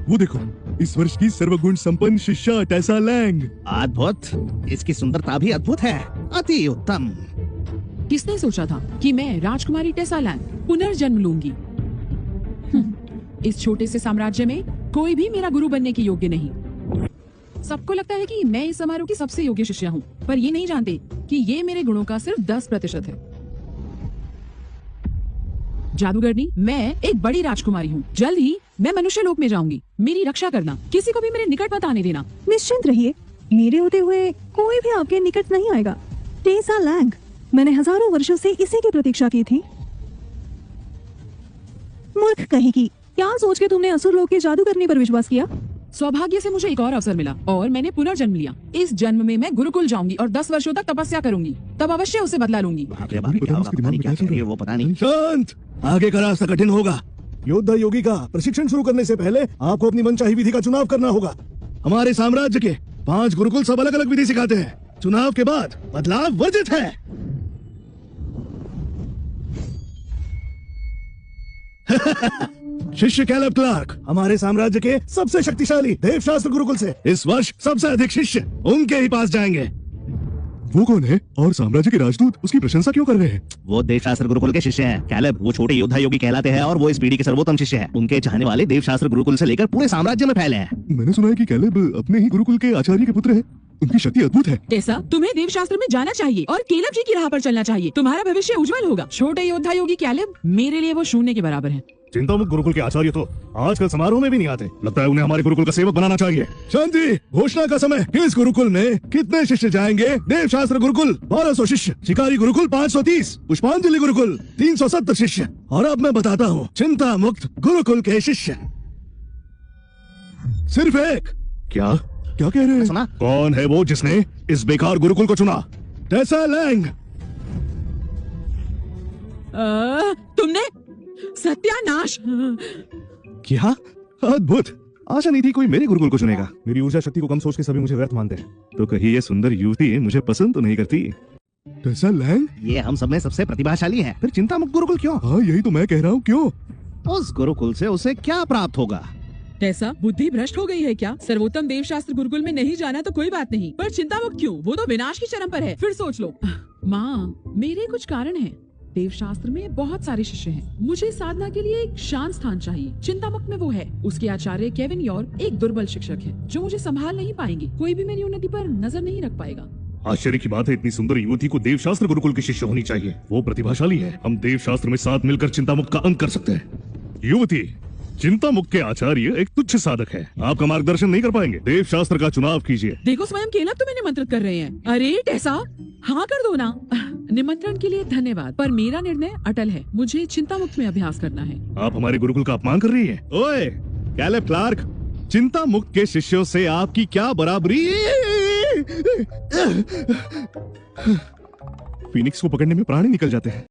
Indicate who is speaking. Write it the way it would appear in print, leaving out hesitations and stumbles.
Speaker 1: वो देखो, इस वर्ष की सर्वगुण संपन्न शिष्या टेसा लैंग।
Speaker 2: अद्भुत, इसकी सुंदरता भी अद्भुत है, अति उत्तम।
Speaker 3: किसने सोचा था कि मैं राजकुमारी टेसा लैंग पुनर्जन्म लूंगी? इस छोटे से साम्राज्य में कोई भी मेरा गुरु बनने के योग्य नहीं। सबको लगता है कि मैं इस समारोह की सबसे योग्य शिष्या हूँ, पर ये नहीं जानते कि ये मेरे गुणों का सिर्फ 10% है। जादूगरनी, मैं एक बड़ी राजकुमारी हूँ। जल्द ही मैं मनुष्य लोक में जाऊंगी। मेरी रक्षा करना, किसी को भी मेरे निकट मत आने देना।
Speaker 4: निश्चिंत रहिए, मेरे होते हुए कोई भी आपके निकट नहीं आएगा। टेसा लैंग, मैंने हजारों वर्षों से इसी की प्रतीक्षा की थी। मूर्ख कहेगी, क्या सोच के तुमने असुर लोक के जादू करने पर विश्वास किया?
Speaker 3: सौभाग्य से मुझे एक और अवसर मिला और मैंने पुनर्जन्म लिया। इस जन्म में मैं गुरुकुल जाऊंगी और 10 वर्षों तक तपस्या करूंगी, तब अवश्य उसे बदला लूंगी।
Speaker 2: बाप रे बाप, क्या होगा, पता नहीं क्या कर रही है वो, पता नहीं।
Speaker 1: शांत, आगे का रास्ता कठिन होगा। योद्धा योगी का प्रशिक्षण शुरू करने से पहले आपको अपनी मनचाही विधि का चुनाव करना होगा। हमारे साम्राज्य के 5 गुरुकुल सब अलग अलग विधि सिखाते हैं। चुनाव के बाद बदलाव वर्जित है। शिष्य कैलेब क्लार्क हमारे साम्राज्य के सबसे शक्तिशाली देवशास्त्र गुरुकुल से इस वर्ष सबसे अधिक शिष्य उनके ही पास जाएंगे। वो कौन है और साम्राज्य के राजदूत उसकी प्रशंसा क्यों कर रहे हैं?
Speaker 2: वो देवशास्त्र गुरुकुल के शिष्य हैं। कैलेब वो छोटे योद्धा योगी कहलाते हैं और वो इस पीढ़ी के सर्वोत्तम शिष्य हैं। उनके चाहने वाले देवशास्त्र गुरुकुल से लेकर पूरे साम्राज्य में फैले हैं।
Speaker 1: मैंने सुना है कि कैलेब अपने ही गुरुकुल के आचार्य के पुत्र हैं। उनकी शक्ति अद्भुत है।
Speaker 3: टेसा, तुम्हें देवशास्त्र में जाना चाहिए और केलेब जी की राह पर चलना चाहिए। तुम्हारा भविष्य उज्जवल होगा। छोटे योद्धा योगी कैलेब मेरे लिए वो शून्य के बराबर है।
Speaker 1: चिंतामुक्त गुरुकुल के आचार्य तो आजकल समारोह में भी नहीं आते। लगता है उन्हें हमारे गुरुकुल का सेवक बनाना चाहिए। शांति, घोषणा का समय। किस गुरुकुल में कितने शिष्य जाएंगे? देवशास्त्र गुरुकुल 1200 शिष्य, शिकारी गुरुकुल 530, पुष्पांजलि गुरुकुल 370 शिष्य, और अब मैं बताता हूँ चिंता मुक्त गुरुकुल के शिष्य सिर्फ एक। क्या क्या कह रहे हैं?
Speaker 2: सुना?
Speaker 1: कौन है वो जिसने इस बेकार गुरुकुल को चुना? टेसा लैंग।
Speaker 3: तुमने सत्यानाश।
Speaker 1: क्या अद्भुत! आशा नहीं थी कोई मेरे गुरुकुल को चुनेगा। मेरी ऊर्जा शक्ति को कम सोच के सभी मुझे व्यर्थ मानते हैं। तो कहीं ये सुंदर युवती मुझे पसंद तो नहीं करती? टेसा लैंग,
Speaker 2: ये हम सब में सबसे प्रतिभाशाली है। फिर चिंता मुक्त गुरुकुल क्यों?
Speaker 1: हाँ यही तो मैं कह रहा हूँ। क्यों?
Speaker 2: उस गुरुकुल से उसे क्या प्राप्त होगा?
Speaker 3: टेसा, बुद्धि भ्रष्ट हो गई है क्या? सर्वोत्तम देवशास्त्र गुरुकुल में नहीं जाना तो कोई बात नहीं, पर चिंता मुक्त क्यों? वो तो विनाश की चरम पर है। फिर सोच लो। माँ, मेरे कुछ कारण हैं। देवशास्त्र में बहुत सारे शिष्य हैं। मुझे साधना के लिए एक शांत स्थान चाहिए। चिंता मुक्त में वो है। उसके आचार्य केविन योर एक दुर्बल शिक्षक है जो मुझे संभाल नहीं पाएंगे। कोई भी मेरी उन्नति पर नजर नहीं रख पाएगा।
Speaker 1: आश्चर्य की बात है, इतनी सुंदर युवती को देवशास्त्र गुरुकुल की शिष्य होनी चाहिए। वो प्रतिभाशाली है। हम देवशास्त्र में साथ मिलकर चिंता मुक्त का अंत कर सकते हैं। युवती, चिंता मुक्त के आचार्य एक तुच्छ साधक है। आपका मार्गदर्शन नहीं कर पाएंगे। देवशास्त्र का चुनाव कीजिए।
Speaker 3: देखो, स्वयं केलेब तुम्हें निमंत्रित कर रहे हैं। अरे टेसा, हाँ कर दो ना। निमंत्रण के लिए धन्यवाद, पर मेरा निर्णय अटल है। मुझे चिंता मुक्त में अभ्यास करना है।
Speaker 1: आप हमारे गुरुकुल का अपमान कर रही हैं। ओए कैलेब क्लार्क, चिंता मुक्त के शिष्यों से आपकी क्या बराबरी? फीनिक्स को पकड़ने में प्राण ही निकल जाते हैं।